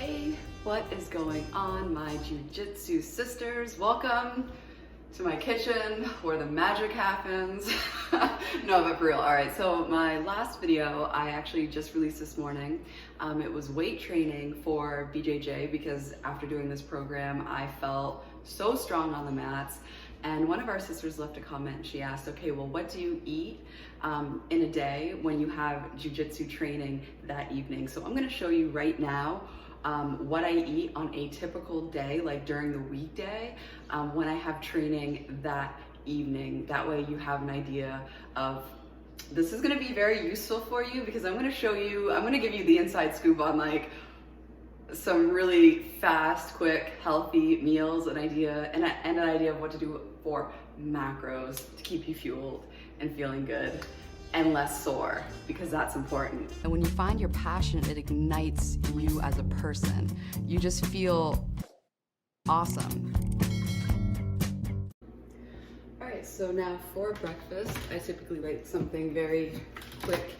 Hey, what is going on, my jiu-jitsu sisters? Welcome to my kitchen where the magic happens. No, but for real. All right, so my last video I actually just released this morning. It was weight training for BJJ because after doing this program, I felt so strong on the mats. And one of our sisters left a comment. She asked, okay, well, what do you eat in a day when you have jiu-jitsu training that evening? So I'm gonna show you right now what I eat on a typical day, like during the weekday, when I have training that evening. That way you have an idea of, this is gonna be very useful for you because I'm gonna show you, I'm gonna give you the inside scoop on like some really fast, quick, healthy meals, an idea, and an idea of what to do for macros to keep you fueled and feeling good and less sore, because that's important. And when you find your passion, it ignites you as a person. You just feel awesome. All right, so now for breakfast, I typically like something very quick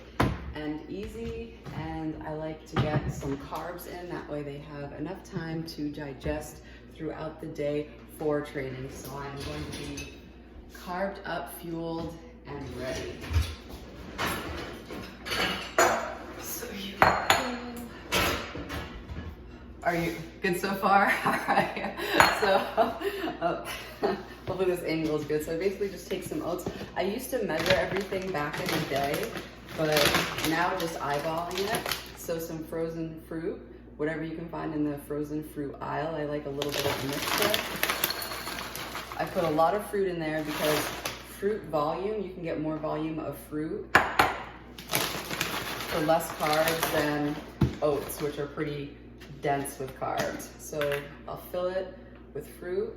and easy, and I like to get some carbs in. That way they have enough time to digest throughout the day for training. So I'm going to be carved up, fueled, and ready. So you go. Are you good so far? All right. So hopefully this angle is good. So I basically just take some oats. I used to measure everything back in the day, but now just eyeballing it. So some frozen fruit, whatever you can find in the frozen fruit aisle. I like a little bit of mixture. I put a lot of fruit in there because fruit volume, you can get more volume of fruit for less carbs than oats, which are pretty dense with carbs. So I'll fill it with fruit.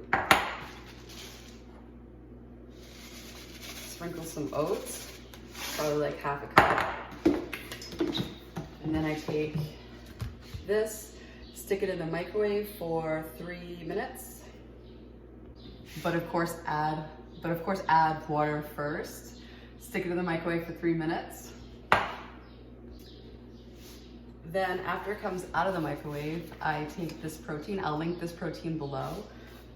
Sprinkle some oats, probably like half a cup. And then I take this, stick it in the microwave for 3 minutes. But of course add water first. Stick it in the microwave for 3 minutes. Then after it comes out of the microwave, I take this protein. I'll link this protein below.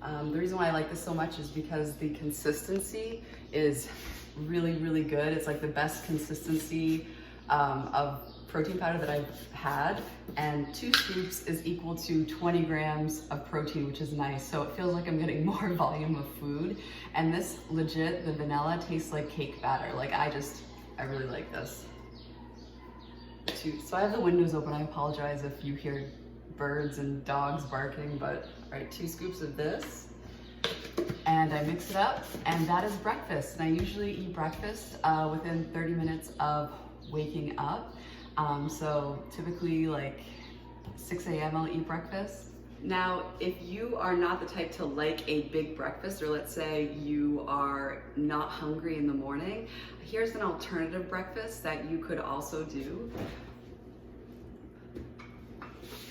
The reason why I like this so much is because the consistency is really, really good. It's like the best consistency of protein powder that I've had, and 2 scoops is equal to 20 grams of protein, which is nice. So it feels like I'm getting more volume of food. And this legit, the vanilla tastes like cake batter. Like I really like this. So I have the windows open. I apologize if you hear birds and dogs barking, but all right, 2 scoops of this. And I mix it up, and that is breakfast. And I usually eat breakfast within 30 minutes of waking up. So typically like 6 a.m. I'll eat breakfast. Now, if you are not the type to like a big breakfast, or let's say you are not hungry in the morning, here's an alternative breakfast that you could also do.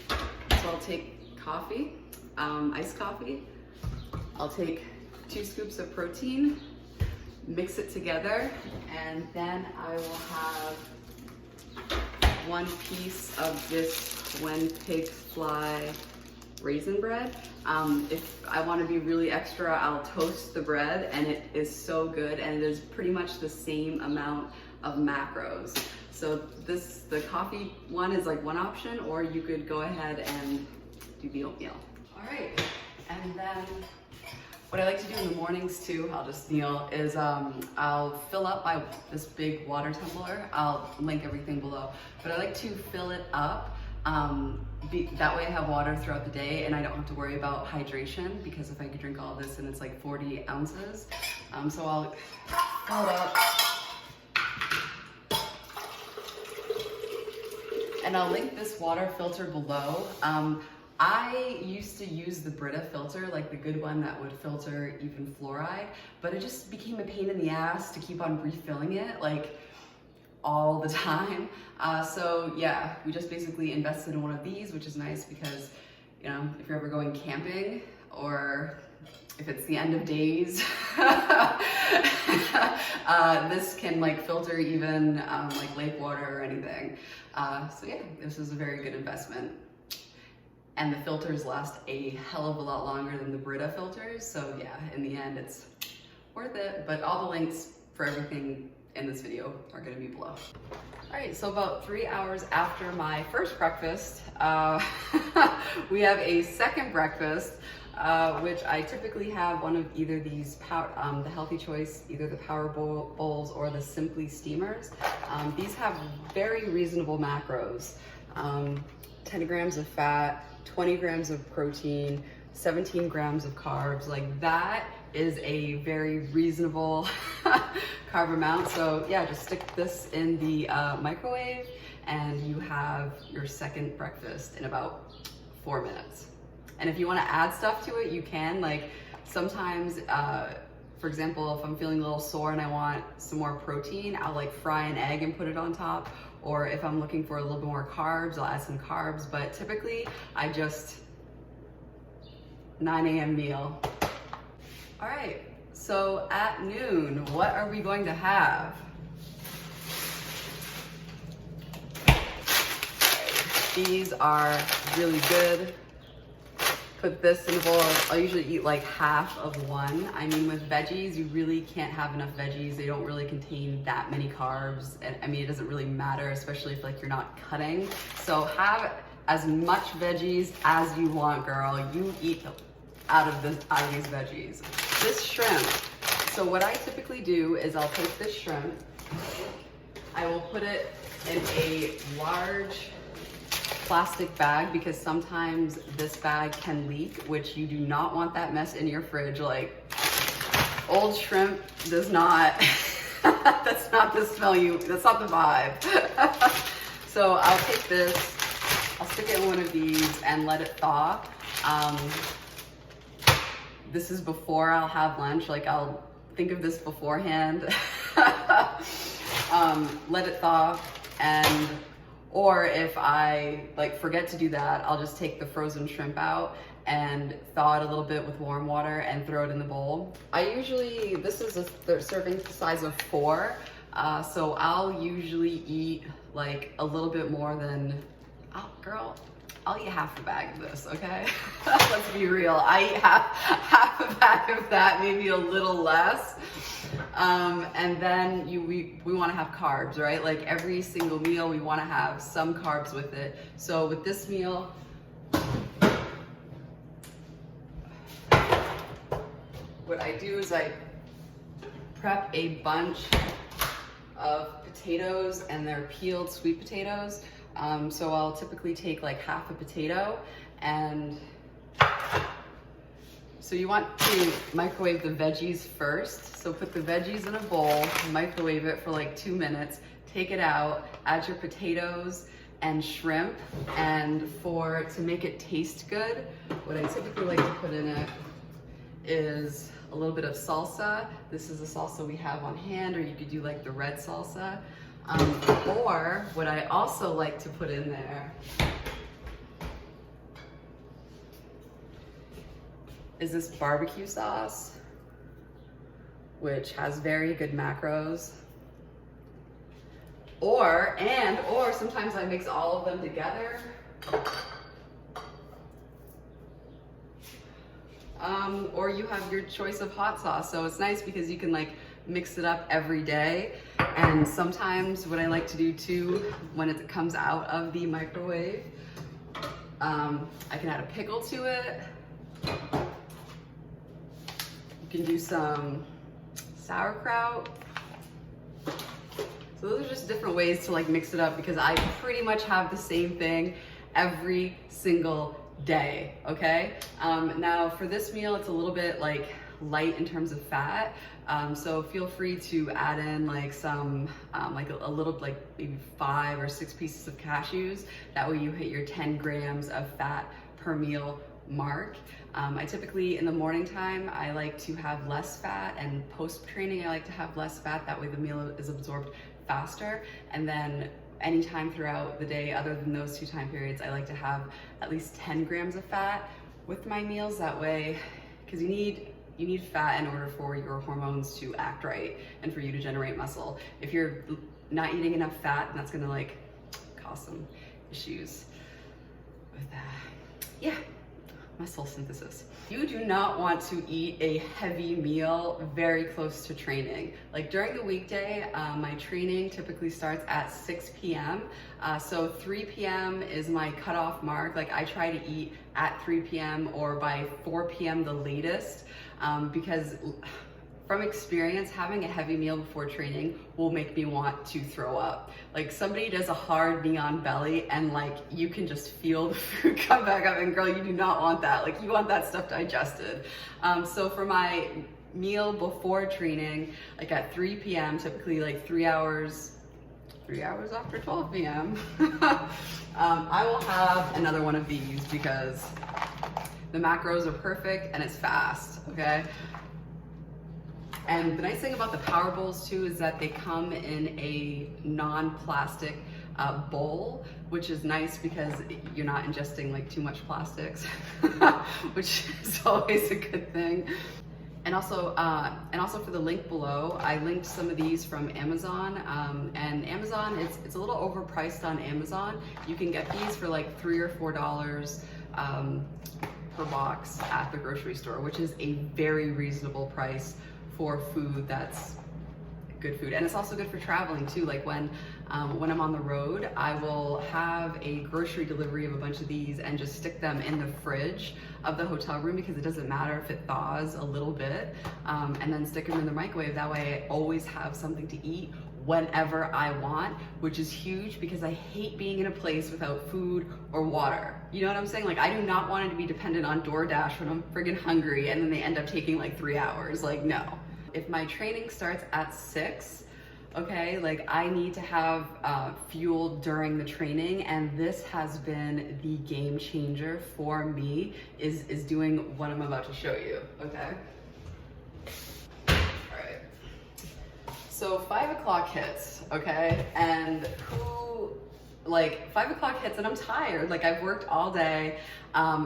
So I'll take coffee, iced coffee. I'll take 2 scoops of protein, mix it together, and then I will have 1 piece of this When Pigs Fly raisin bread. If I want to be really extra, I'll toast the bread, and it is so good, and it is pretty much the same amount of macros. So the coffee one is like one option, or you could go ahead and do the oatmeal. All right, and then what I like to do in the mornings too, I'll just kneel, is I'll fill up this big water tumbler. I'll link everything below, but I like to fill it up. That way I have water throughout the day and I don't have to worry about hydration, because if I could drink all this and it's like 40 ounces. So I'll fill it up. And I'll link this water filter below. I used to use the Brita filter, like the good one that would filter even fluoride, but it just became a pain in the ass to keep on refilling it like all the time. So yeah, we just basically invested in one of these, which is nice because, you know, if you're ever going camping or if it's the end of days, this can like filter even like lake water or anything. So yeah, this is a very good investment. And the filters last a hell of a lot longer than the Brita filters. So yeah, in the end, it's worth it. But all the links for everything in this video are gonna be below. All right, so about 3 hours after my first breakfast, we have a second breakfast, which I typically have one of either these, the healthy choice, either the power bowls or the Simply steamers. These have very reasonable macros. 10 grams of fat, 20 grams of protein, 17 grams of carbs. Like that is a very reasonable carb amount. So yeah, just stick this in the microwave and you have your second breakfast in about 4 minutes. And if you want to add stuff to it, you can. Like sometimes, for example, if I'm feeling a little sore and I want some more protein, I'll like fry an egg and put it on top. Or if I'm looking for a little bit more carbs, I'll add some carbs. But typically, I just 9 a.m. meal. All right, so at noon, what are we going to have? These are really good. Put this in a bowl. I'll usually eat like half of one. I mean, with veggies, you really can't have enough veggies. They don't really contain that many carbs. And I mean, it doesn't really matter, especially if like you're not cutting. So have as much veggies as you want, girl. You eat out of these veggies. This shrimp. So what I typically do is I'll take this shrimp. I will put it in a large plastic bag because sometimes this bag can leak, which you do not want that mess in your fridge. Like old shrimp does not, that's not the smell that's not the vibe. So I'll take this, I'll stick it in one of these and let it thaw. This is before I'll have lunch. Like I'll think of this beforehand. Let it thaw, and or if I like forget to do that, I'll just take the frozen shrimp out and thaw it a little bit with warm water and throw it in the bowl. I usually, this is a serving size of 4. So I'll usually eat like a little bit more than, oh girl, I'll eat half a bag of this, okay? Let's be real, I eat half a bag of that, maybe a little less. And then we want to have carbs, right? Like every single meal, we want to have some carbs with it. So with this meal, what I do is I prep a bunch of potatoes, and they're peeled sweet potatoes. So I'll typically take like half a potato, and so you want to microwave the veggies first. So put the veggies in a bowl, microwave it for like 2 minutes, take it out, add your potatoes and shrimp. And to make it taste good, what I typically like to put in it is a little bit of salsa. This is the salsa we have on hand, or you could do like the red salsa. Or what I also like to put in there is this barbecue sauce, which has very good macros. Or sometimes I mix all of them together. Or you have your choice of hot sauce. So it's nice because you can like mix it up every day. And sometimes what I like to do too, when it comes out of the microwave, I can add a pickle to it. You can do some sauerkraut. So those are just different ways to like mix it up, because I pretty much have the same thing every single day, okay? Now for this meal, it's a little bit like light in terms of fat. So feel free to add in like some, like a little, like maybe 5 or 6 pieces of cashews. That way you hit your 10 grams of fat per meal mark. I typically, in the morning time, I like to have less fat, and post-training, I like to have less fat. That way the meal is absorbed faster. And then anytime throughout the day, other than those 2 time periods, I like to have at least 10 grams of fat with my meals. That way, because you need fat in order for your hormones to act right and for you to generate muscle. If you're not eating enough fat, then that's gonna like cause some issues with that. Yeah, muscle synthesis. You do not want to eat a heavy meal very close to training. Like during the weekday, my training typically starts at 6 p.m. So 3 p.m. is my cutoff mark. Like I try to eat at 3 p.m. or by 4 p.m. the latest, because from experience, having a heavy meal before training will make me want to throw up. Like somebody does a hard knee on belly and like you can just feel the food come back up, and girl, you do not want that. Like you want that stuff digested. So for my meal before training, like at 3 p.m., typically like 3 hours after 12 p.m., I will have another one of these because the macros are perfect and it's fast, okay? And the nice thing about the power bowls too is that they come in a non-plastic bowl, which is nice because you're not ingesting like too much plastics, which is always a good thing. And also for the link below, I linked some of these from Amazon. And Amazon, it's a little overpriced on Amazon. You can get these for like $3 or $4 per box at the grocery store, which is a very reasonable price for food that's good food. And it's also good for traveling too. Like when I'm on the road, I will have a grocery delivery of a bunch of these and just stick them in the fridge of the hotel room, because it doesn't matter if it thaws a little bit, and then stick them in the microwave. That way I always have something to eat whenever I want, which is huge because I hate being in a place without food or water. You know what I'm saying? Like I do not want to be dependent on DoorDash when I'm friggin' hungry and then they end up taking like 3 hours. Like no. If my training starts at 6, okay, like I need to have fuel during the training, and this has been the game changer for me, is doing what I'm about to show you, okay? All right. So 5 o'clock hits, okay? And like 5 o'clock hits and I'm tired. Like I've worked all day.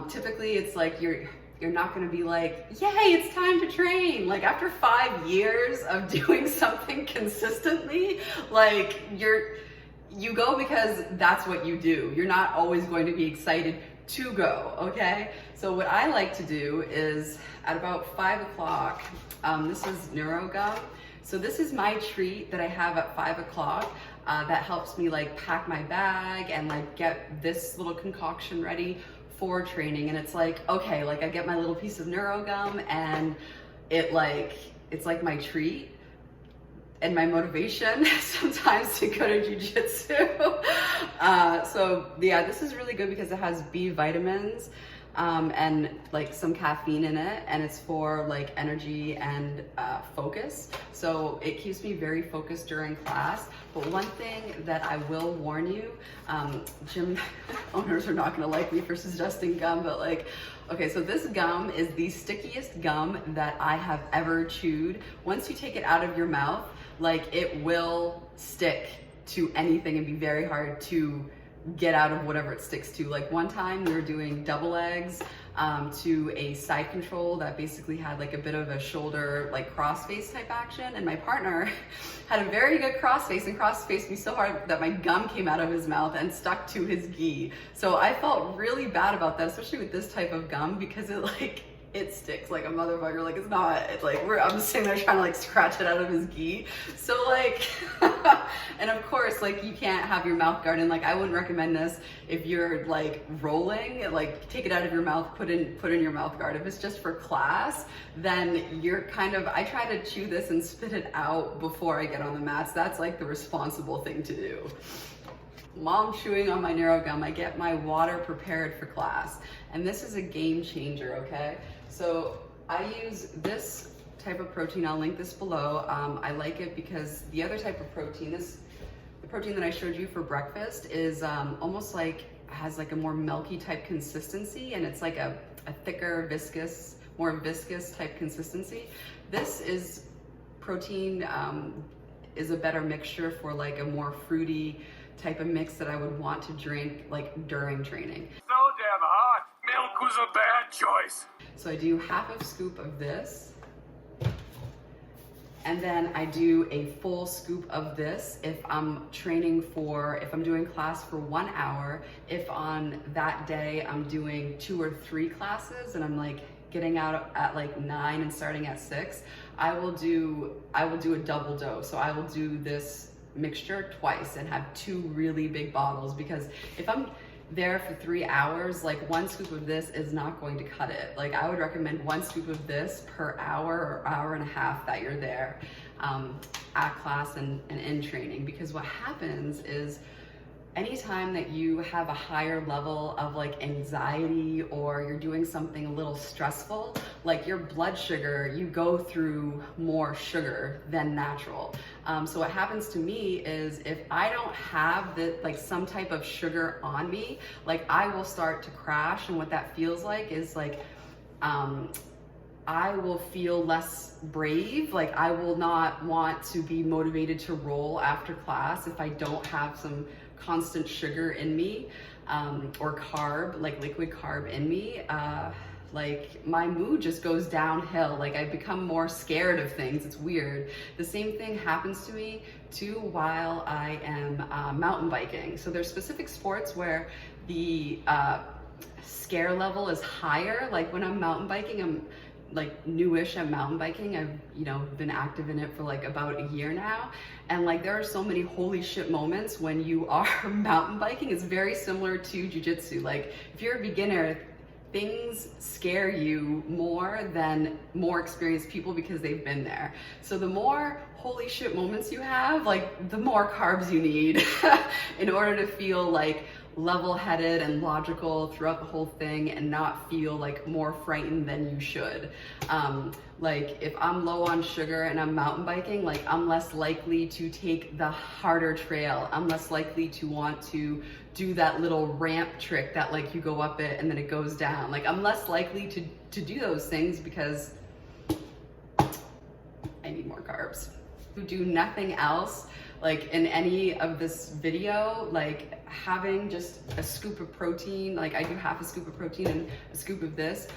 Typically it's like you're not gonna be like, yay, it's time to train. Like after 5 years of doing something consistently, like you go because that's what you do. You're not always going to be excited to go, okay? So what I like to do is at about 5 o'clock, this is NADEAU. So this is my treat that I have at 5 o'clock that helps me like pack my bag and like get this little concoction ready for training. And it's like, okay, like I get my little piece of NADEAU gum and it's like my treat and my motivation sometimes to go to jiu-jitsu. So yeah, this is really good because it has B vitamins and like some caffeine in it, and it's for like energy and focus. So it keeps me very focused during class. But one thing that I will warn you, gym owners are not gonna like me for suggesting gum, but like, okay, so this gum is the stickiest gum that I have ever chewed. Once you take it out of your mouth, like it will stick to anything and be very hard to get out of whatever it sticks to. Like one time we were doing double legs to a side control that basically had like a bit of a shoulder like crossface type action, and my partner had a very good crossface and crossfaced me so hard that my gum came out of his mouth and stuck to his gi. So I felt really bad about that, especially with this type of gum, because it sticks like a motherfucker. Like it's like I'm just sitting there trying to like scratch it out of his gi. So like, and of course, like you can't have your mouth guard in. Like I wouldn't recommend this if you're like rolling. Like take it out of your mouth, put in your mouth guard. If it's just for class, then you're I try to chew this and spit it out before I get on the mats. That's like the responsible thing to do. While I'm chewing on my NADEAU gum, I get my water prepared for class. And this is a game changer, okay? So I use this type of protein. I'll link this below. I like it because the other type of protein, the protein that I showed you for breakfast, is almost like, has like a more milky type consistency, and it's like a thicker, viscous, more viscous type consistency. This is protein, is a better mixture for like a more fruity type of mix that I would want to drink like during training. So damn hot. Milk was a bad choice. So I do half a scoop of this, And then I do a full scoop of this if I'm if I'm doing class for 1 hour, if on that day I'm doing 2 or 3 classes and I'm like getting out at like 9 and starting at 6, I will do a double dose. So I will do this mixture twice and have 2 really big bottles, because if I'm there for 3 hours, like 1 scoop of this is not going to cut it. Like I would recommend 1 scoop of this per hour or hour and a half that you're there at class and in training. Because what happens is anytime that you have a higher level of like anxiety, or you're doing something a little stressful, like your blood sugar, you go through more sugar than natural. So what happens to me is if I don't have some type of sugar on me, like I will start to crash. And what that feels like is like, I will feel less brave. Like I will not want to be motivated to roll after class if I don't have some constant sugar in me, or carb, like liquid carb in me. Like my mood just goes downhill. Like I become more scared of things. It's weird. The same thing happens to me too while I am mountain biking. So there's specific sports where the scare level is higher. Like when I'm mountain biking, I'm like newish at mountain biking. I've been active in it for like about a year now. And like there are so many holy shit moments when you are mountain biking. It's very similar to jiu-jitsu. Like if you're a beginner, things scare you more than more experienced people because they've been there. So the more holy shit moments you have, like the more carbs you need in order to feel like level-headed and logical throughout the whole thing and not feel like more frightened than you should. Like if I'm low on sugar and I'm mountain biking, like I'm less likely to take the harder trail. I'm less likely to want to do that little ramp trick that like you go up it and then it goes down. Like I'm less likely to do those things because I need more carbs. To do nothing else, like in any of this video, like having just a scoop of protein, like I do half a scoop of protein and a scoop of this,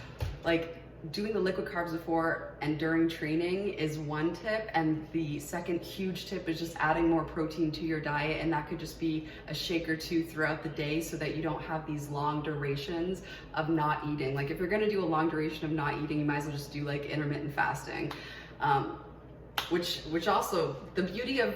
like doing the liquid carbs before and during training is one tip. And the second huge tip is just adding more protein to your diet. And that could just be a shake or 2 throughout the day so that you don't have these long durations of not eating. Like if you're gonna do a long duration of not eating, you might as well just do like intermittent fasting. Which also, the beauty of,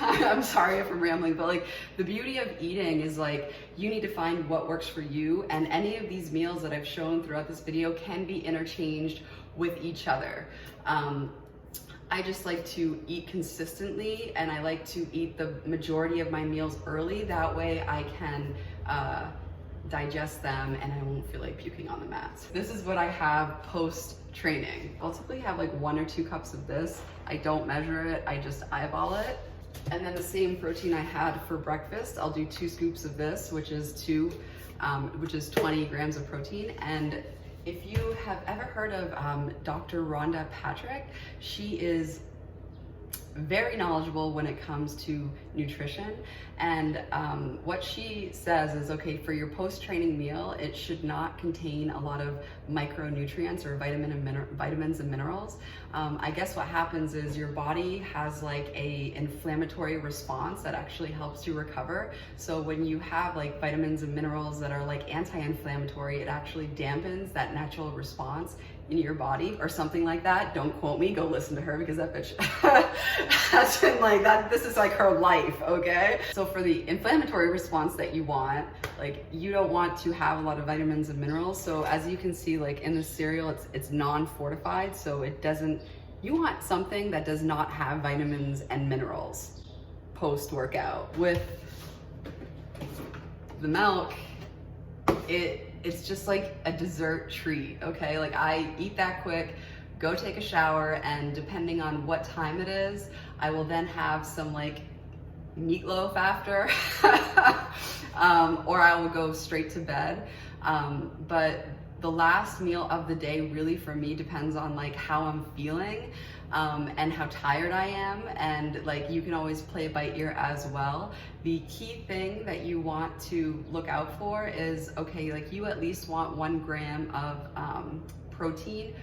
I'm sorry if I'm rambling, but like the beauty of eating is like you need to find what works for you, and any of these meals that I've shown throughout this video can be interchanged with each other. I just like to eat consistently, and I like to eat the majority of my meals early. That way I can digest them and I won't feel like puking on the mats. This is what I have post training. I'll typically have like 1 or 2 cups of this. I don't measure it, I just eyeball it. And then the same protein I had for breakfast, I'll do 2 scoops of this, which is 20 grams of protein. And if you have ever heard of Dr. Rhonda Patrick, she is very knowledgeable when it comes to nutrition. And what she says is, okay, for your post-training meal, it should not contain a lot of micronutrients or vitamins and minerals. I guess what happens is your body has like a inflammatory response that actually helps you recover. So when you have like vitamins and minerals that are like anti-inflammatory, it actually dampens that natural response in your body or something like that. Don't quote me, go listen to her, because that bitch has been like that. This is like her life, okay? So for the inflammatory response that you want, like you don't want to have a lot of vitamins and minerals. So as you can see, like in the cereal, it's non-fortified. So it doesn't, you want something that does not have vitamins and minerals post-workout. With the milk, it's just like a dessert treat, okay? Like I eat that quick, go take a shower, and depending on what time it is, I will then have some like meatloaf after, or I will go straight to bed. But the last meal of the day really for me depends on like how I'm feeling and how tired I am, and like you can always play it by ear as well. The key thing that you want to look out for is, okay, like you at least want 1 gram of protein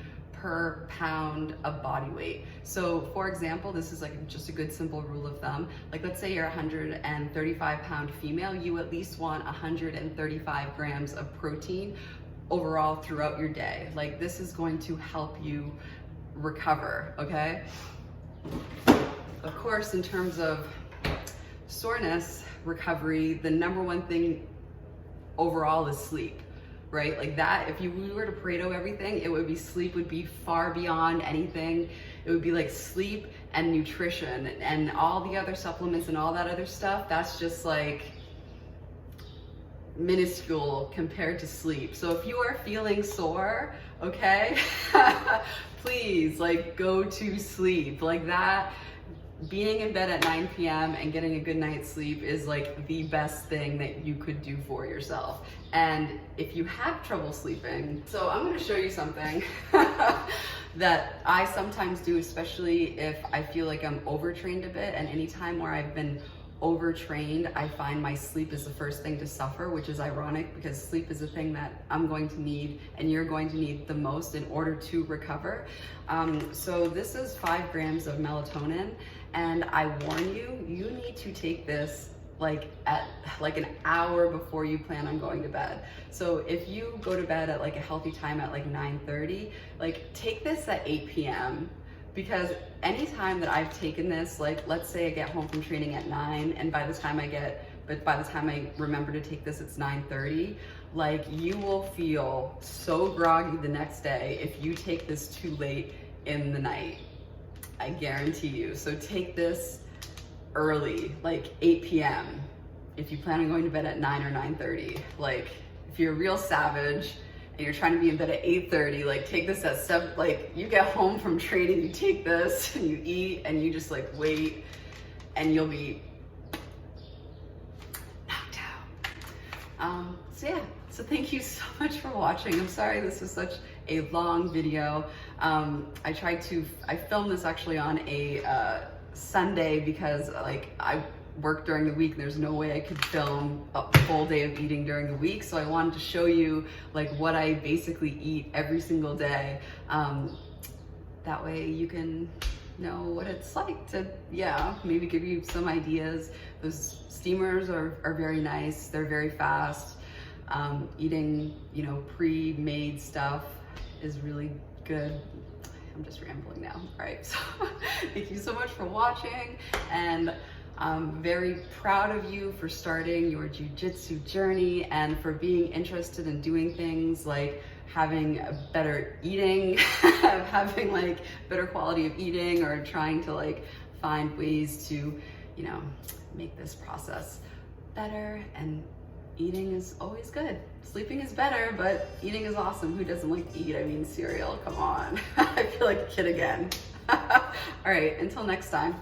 per pound of body weight. So for example, this is like just a good simple rule of thumb. Like let's say you're a 135 pound female, you at least want 135 grams of protein overall throughout your day. Like this is going to help you recover, okay? Of course, in terms of soreness recovery, the number one thing overall is sleep. Right? Like that, if we were to Pareto everything, it would be sleep would be far beyond anything. It would be like sleep and nutrition and all the other supplements and all that other stuff. That's just like minuscule compared to sleep. So if you are feeling sore, okay, please like go to sleep. Like that, being in bed at 9 p.m. and getting a good night's sleep is like the best thing that you could do for yourself. And if you have trouble sleeping, so I'm gonna show you something that I sometimes do, especially if I feel like I'm overtrained a bit, and anytime where I've been overtrained, I find my sleep is the first thing to suffer, which is ironic because sleep is the thing that I'm going to need and you're going to need the most in order to recover. So this is 5 grams of melatonin, and I warn you, you need to take this like at like an hour before you plan on going to bed. So if you go to bed at like a healthy time at like 9:30, like take this at 8 p.m. because anytime that I've taken this, like let's say I get home from training at 9 and by the time I remember to take this, it's 9:30, like you will feel so groggy the next day if you take this too late in the night. I guarantee you. So take this early, like 8 p.m. if you plan on going to bed at 9 or 9:30. Like if you're a real savage and you're trying to be in bed at 8:30, like take this at 7, like you get home from training, you take this and you eat and you just like wait and you'll be knocked out. So yeah, so thank you so much for watching. I'm sorry this was such a long video. I filmed this actually on a Sunday because like I work during the week and there's no way I could film a full day of eating during the week. So I wanted to show you like what I basically eat every single day. That way you can know what it's like to, yeah, maybe give you some ideas. Those steamers are very nice. They're very fast. Eating, you know, pre-made stuff is really good. I'm just rambling now. All right, so thank you so much for watching, and I'm very proud of you for starting your jiu-jitsu journey and for being interested in doing things like having a better eating, having like better quality of eating, or trying to like find ways to, you know, make this process better. And eating is always good. Sleeping is better, but eating is awesome. Who doesn't like to eat? I mean, cereal, come on. I feel like a kid again. All right, until next time.